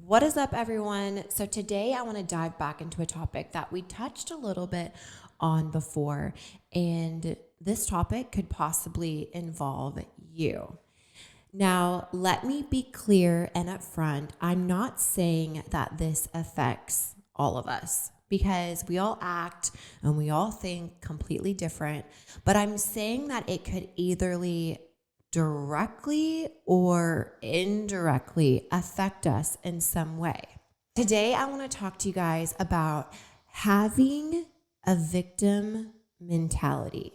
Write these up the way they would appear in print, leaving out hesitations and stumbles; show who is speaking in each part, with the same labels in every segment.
Speaker 1: What is up, everyone? So today I want to dive back into a topic that we touched a little bit on before, and this topic could possibly involve you. Now, let me be clear and upfront. I'm not saying that this affects all of us because we all act and we all think completely different, but I'm saying that it could either directly or indirectly affect us in some way. Today, I want to talk to you guys about having a victim mentality.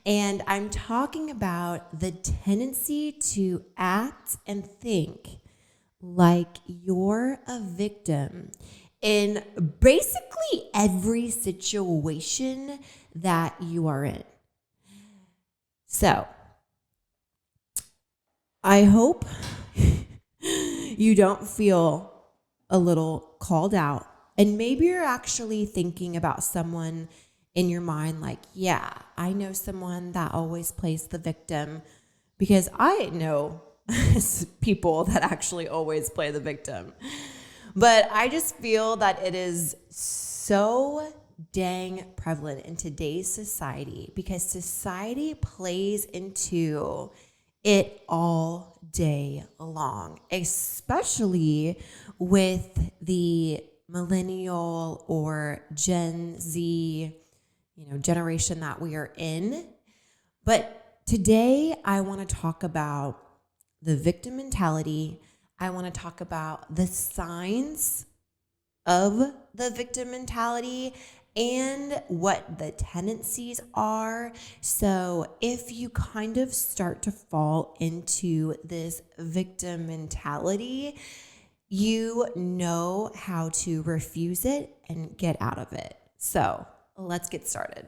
Speaker 1: And I'm talking about the tendency to act and think like you're a victim in basically every situation that you are in. So, I hope you don't feel a little called out. And maybe you're actually thinking about someone in your mind like, yeah, I know someone that always plays the victim, because I know people that actually always play the victim. But I just feel that it is so dang prevalent in today's society because society plays into it all day long, especially with the millennial or Gen Z, generation that we are in. But today I want to talk about the victim mentality. I want to talk about the signs of the victim mentality and what the tendencies are. So if you kind of start to fall into this victim mentality, you know how to refuse it and get out of it. So let's get started.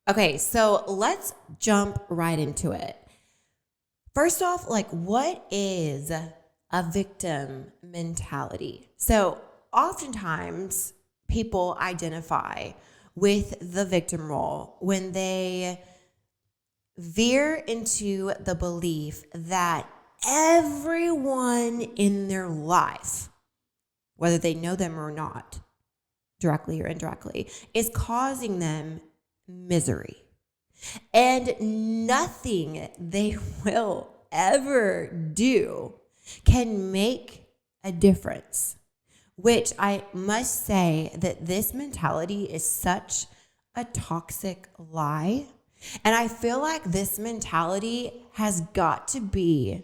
Speaker 1: Okay, so let's jump right into it. First off, what is a victim mentality? So oftentimes people identify with the victim role when they veer into the belief that everyone in their life, whether they know them or not, directly or indirectly, is causing them misery. And nothing they will ever do can make a difference, which I must say that this mentality is such a toxic lie. And I feel like this mentality has got to be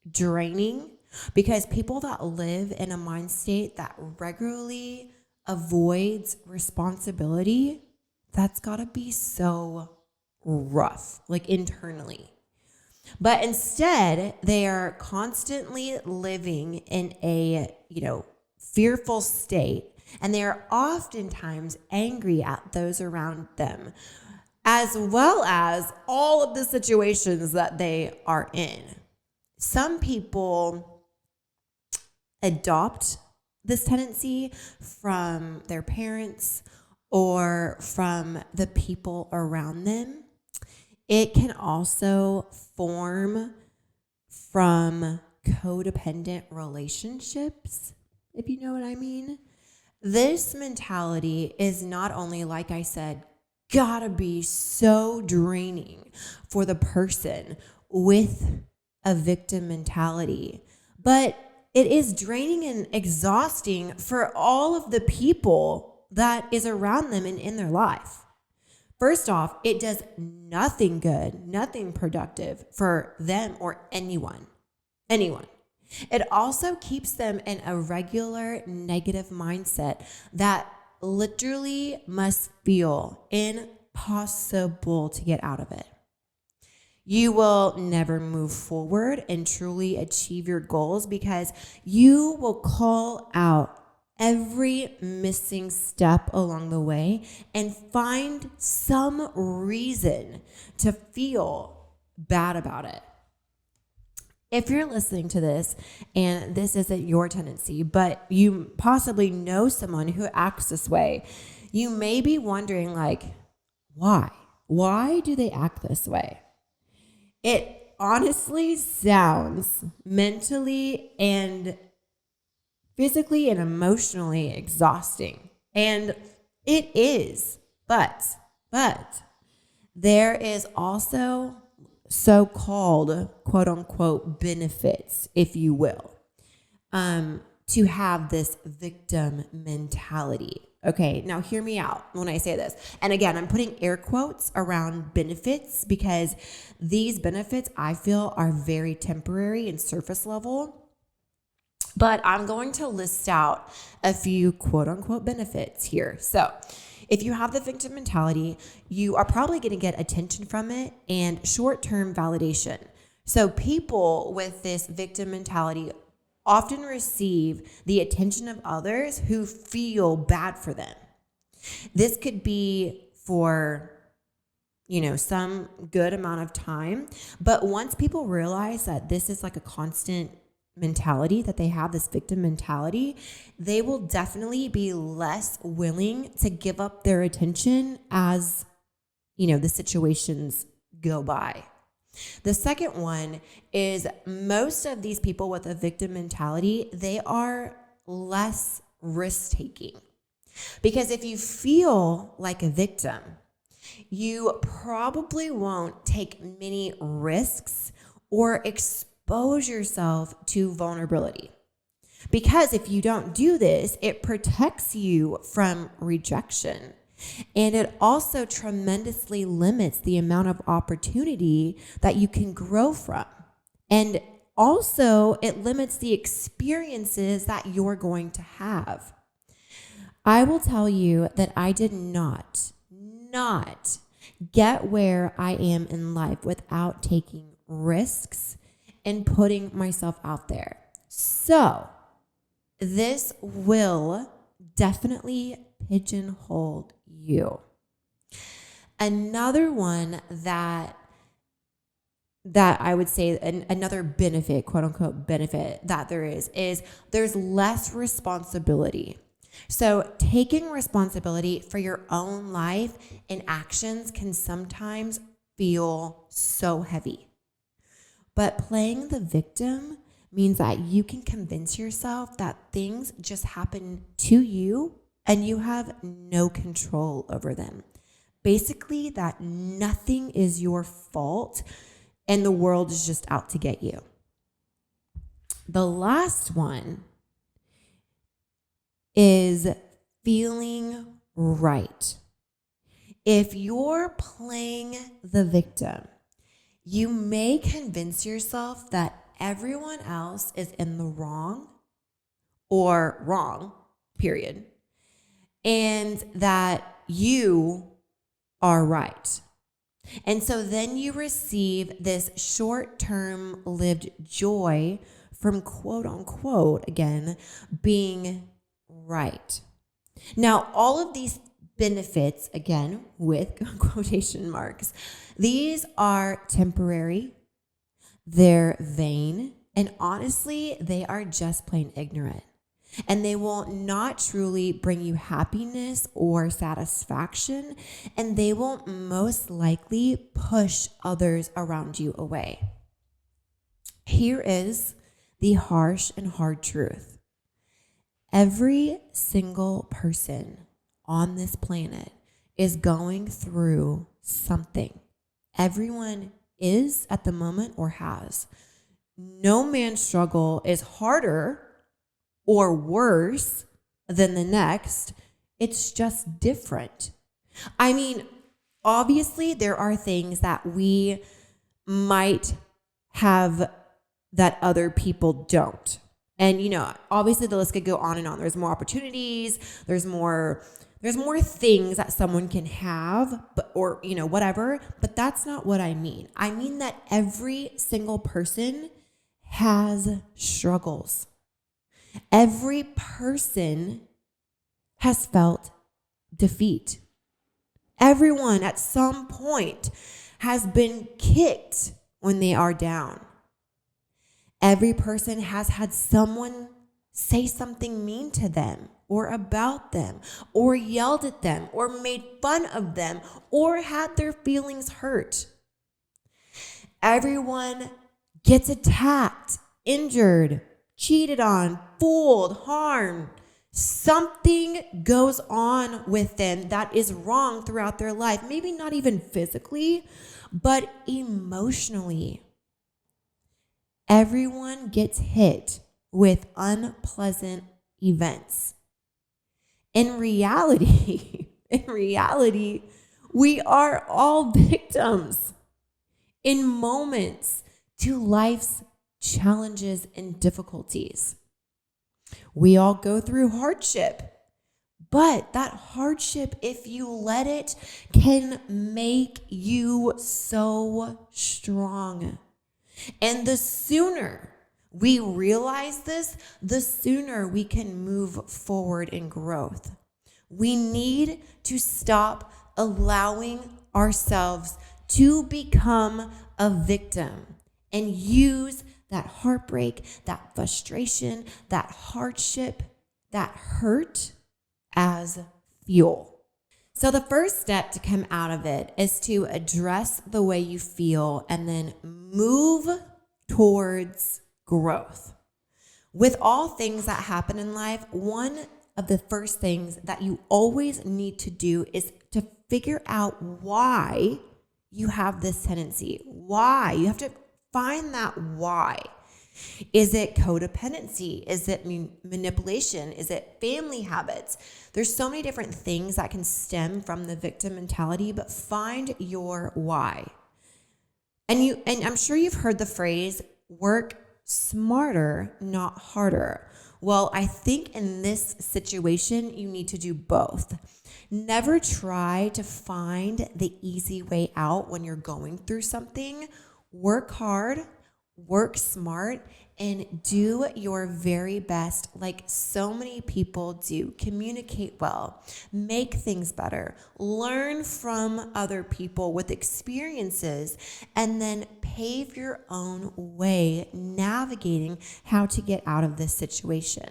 Speaker 1: draining because people that live in a mind state that regularly avoids responsibility, that's got to be so rough, internally. But instead, they are constantly living in a, fearful state, and they are oftentimes angry at those around them, as well as all of the situations that they are in. Some people adopt this tendency from their parents or from the people around them. It can also form from codependent relationships, if you know what I mean. This mentality is not only, like I said, gotta be so draining for the person with a victim mentality, but it is draining and exhausting for all of the people that is around them and in their life. First off, it does nothing good, nothing productive for them or anyone. It also keeps them in a regular negative mindset that literally must feel impossible to get out of it. You will never move forward and truly achieve your goals because you will call out every missing step along the way and find some reason to feel bad about it. if you're listening to this and this isn't your tendency, but you possibly know someone who acts this way, you may be wondering, like, why? Why do they act this way? It honestly sounds mentally and physically and emotionally exhausting. And it is. But there is also so-called quote unquote benefits, if you will, to have this victim mentality. Okay, now hear me out when I say this. And again, I'm putting air quotes around benefits because these benefits I feel are very temporary and surface level. But I'm going to list out a few quote unquote benefits here. So if you have the victim mentality, you are probably going to get attention from it and short-term validation. So people with this victim mentality often receive the attention of others who feel bad for them. This could be for, some good amount of time. But once people realize that this is like a constant mentality, that they have this victim mentality, they will definitely be less willing to give up their attention as, the situations go by. The second one is most of these people with a victim mentality, they are less risk-taking. Because if you feel like a victim, you probably won't take many risks or expose yourself to vulnerability. Because if you don't do this, it protects you from rejection. And it also tremendously limits the amount of opportunity that you can grow from. And also, it limits the experiences that you're going to have. I will tell you that I did not get where I am in life without taking risks and putting myself out there. So, this will definitely pigeonhole you. Another one that I would say, another benefit, quote unquote benefit that there is there's less responsibility. So taking responsibility for your own life and actions can sometimes feel so heavy. But playing the victim means that you can convince yourself that things just happen to you and you have no control over them. Basically, that nothing is your fault and the world is just out to get you. The last one is feeling right. If you're playing the victim, you may convince yourself that everyone else is in the wrong or wrong, period, and that you are right. And so then you receive this short-term lived joy from quote unquote, again, being right. Now, all of these benefits, again, with quotation marks, these are temporary, they're vain, and honestly, they are just plain ignorant. And they will not truly bring you happiness or satisfaction, and they will most likely push others around you away. Here is the harsh and hard truth. Every single person on this planet is going through something. Everyone is at the moment or has. No man's struggle is harder or worse than the next. It's just different. I mean, obviously there are things that we might have that other people don't. And, obviously the list could go on and on. There's more opportunities. There's more things that someone can have, or whatever. But that's not what I mean. I mean that every single person has struggles. Every person has felt defeat. Everyone at some point has been kicked when they are down. Every person has had someone say something mean to them or about them or yelled at them or made fun of them or had their feelings hurt. Everyone gets attacked, injured, cheated on, fooled, harmed. Something goes on with them that is wrong throughout their life. Maybe not even physically, but emotionally. Everyone gets hit with unpleasant events. In reality, we are all victims in moments to life's challenges and difficulties. We all go through hardship, but that hardship, if you let it, can make you so strong. And the sooner we realize this, the sooner we can move forward in growth. We need to stop allowing ourselves to become a victim and use that heartbreak, that frustration, that hardship, that hurt as fuel. So the first step to come out of it is to address the way you feel and then move towards growth. With all things that happen in life, one of the first things that you always need to do is to figure out why you have this tendency. Why? You have to find that why. Is it codependency? Is it manipulation? Is it family habits? There's so many different things that can stem from the victim mentality, but find your why. And I'm sure you've heard the phrase, work smarter, not harder. Well, I think in this situation, you need to do both. Never try to find the easy way out when you're going through something. Work hard, work smart, and do your very best like so many people do. Communicate well, make things better, learn from other people with experiences, and then pave your own way navigating how to get out of this situation.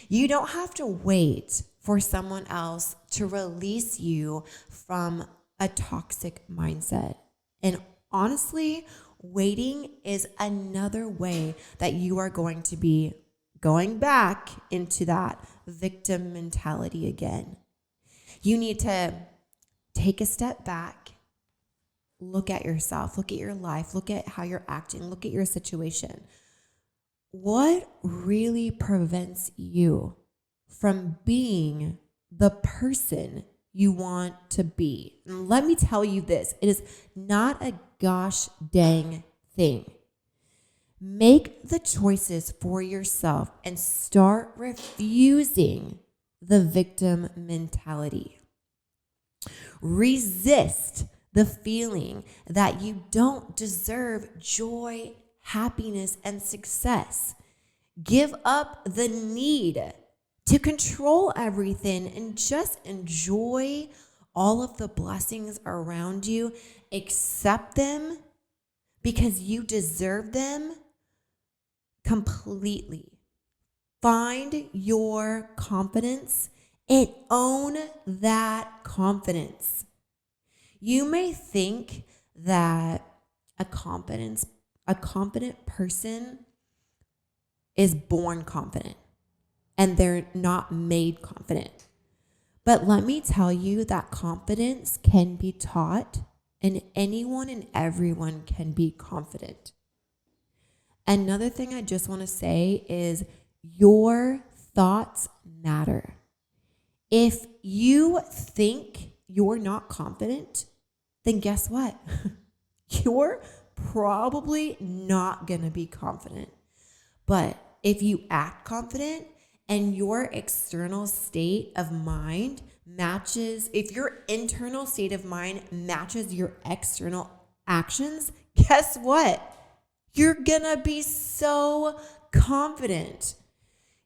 Speaker 1: You don't have to wait for someone else to release you from a toxic mindset. And honestly, waiting is another way that you are going to be going back into that victim mentality again. You need to take a step back, look at yourself, look at your life, look at how you're acting, look at your situation. What really prevents you from being the person you want to be? And let me tell you this, it is not a gosh dang thing. Make the choices for yourself and start refusing the victim mentality. Resist the feeling that you don't deserve joy, happiness, and success. Give up the need to control everything and just enjoy all of the blessings around you. Accept them because you deserve them completely. Find your confidence and own that confidence. You may think that a confident person is born confident and they're not made confident. But let me tell you that confidence can be taught, and anyone and everyone can be confident. Another thing I just want to say is your thoughts matter. If you think you're not confident, then guess what? You're probably not going to be confident. But if you act confident and your external state of mind matches, if your internal state of mind matches your external actions, guess what? You're going to be so confident.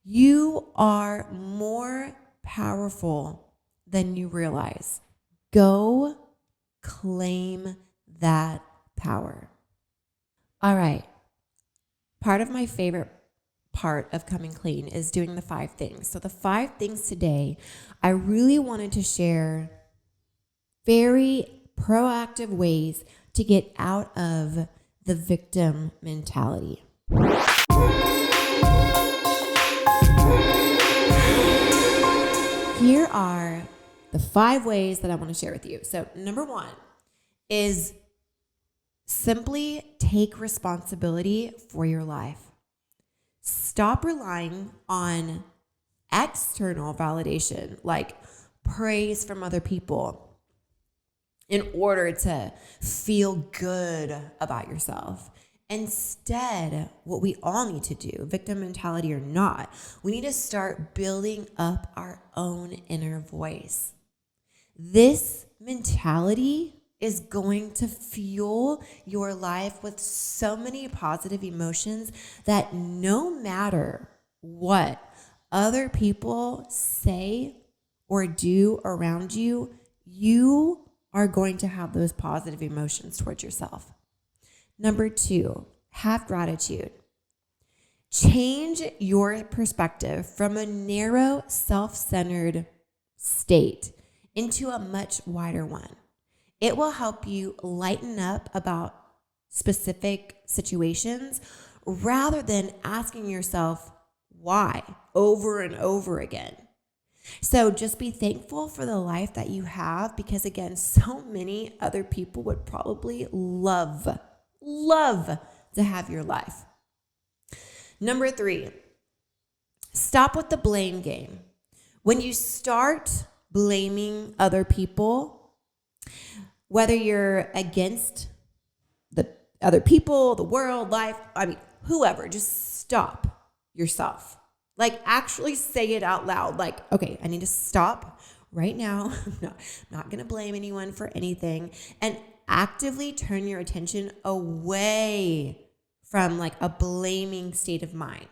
Speaker 1: You are more powerful than you realize. Go claim that power. All right. part of my favorite part of coming clean is doing the 5 things. So the 5 things today, I really wanted to share very proactive ways to get out of the victim mentality. Here are the 5 ways that I want to share with you. So number 1 is simply take responsibility for your life. Stop relying on external validation, like praise from other people, in order to feel good about yourself. Instead, what we all need to do, victim mentality or not, we need to start building up our own inner voice. This mentality is going to fuel your life with so many positive emotions that no matter what other people say or do around you, you are going to have those positive emotions towards yourself. Number 2, have gratitude. Change your perspective from a narrow, self-centered state into a much wider one. It will help you lighten up about specific situations rather than asking yourself why over and over again. So just be thankful for the life that you have, because again, so many other people would probably love to have your life. Number 3, stop with the blame game. When you start blaming other people, whether you're against the other people, the world, life, whoever, just stop yourself. Like actually say it out loud. Like, okay, I need to stop right now. I'm not going to blame anyone for anything. And actively turn your attention away from like a blaming state of mind.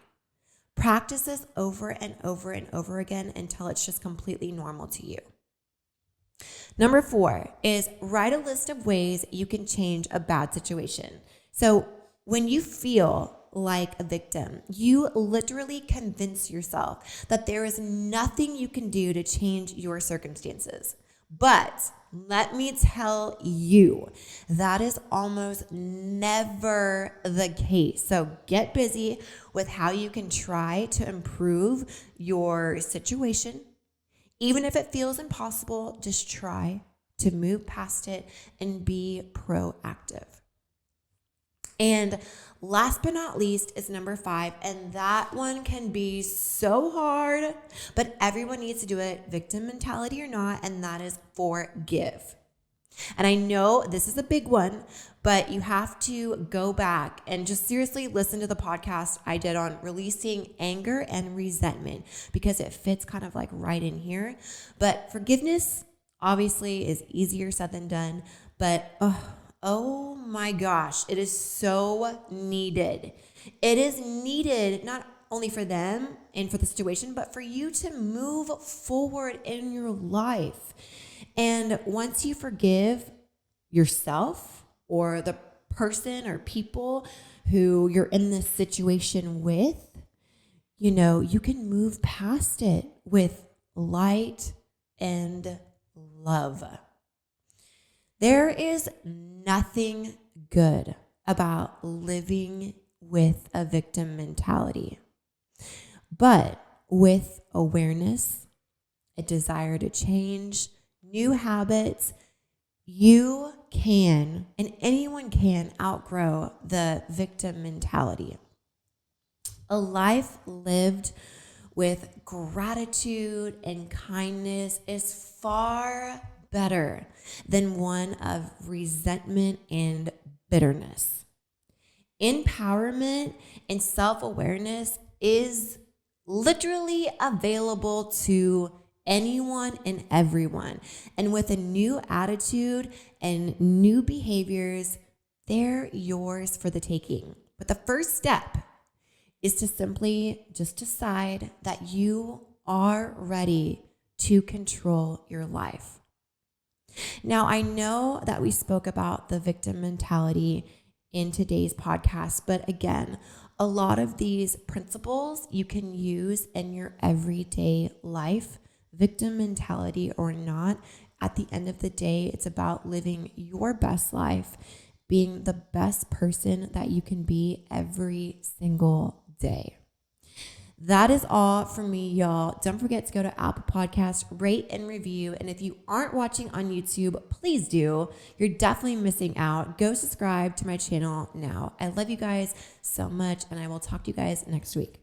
Speaker 1: Practice this over and over and over again until it's just completely normal to you. Number 4 is write a list of ways you can change a bad situation. So when you feel like a victim, you literally convince yourself that there is nothing you can do to change your circumstances. But let me tell you, that is almost never the case. So get busy with how you can try to improve your situation. Even if it feels impossible, just try to move past it and be proactive. And last but not least is number 5, and that one can be so hard, but everyone needs to do it, victim mentality or not, and that is forgive. And I know this is a big one, but you have to go back and just seriously listen to the podcast I did on releasing anger and resentment, because it fits kind of like right in here. But forgiveness obviously is easier said than done, but oh my gosh, it is so needed. It is needed not only for them and for the situation, but for you to move forward in your life. And once you forgive yourself or the person or people who you're in this situation with, you can move past it with light and love. There is nothing good about living with a victim mentality, but with awareness, a desire to change, new habits, you can, and anyone can, outgrow the victim mentality. A life lived with gratitude and kindness is far better than one of resentment and bitterness. Empowerment and self-awareness is literally available to anyone and everyone. And with a new attitude and new behaviors, they're yours for the taking. But the first step is to simply just decide that you are ready to control your life. Now, I know that we spoke about the victim mentality in today's podcast, but again, A lot of these principles you can use in your everyday life, victim mentality or not. At the end of the day, it's about living your best life, being the best person that you can be every single day. That is all from me, y'all. Don't forget to go to Apple Podcasts, rate and review. And if you aren't watching on YouTube, please do. You're definitely missing out. Go subscribe to my channel now. I love you guys so much, and I will talk to you guys next week.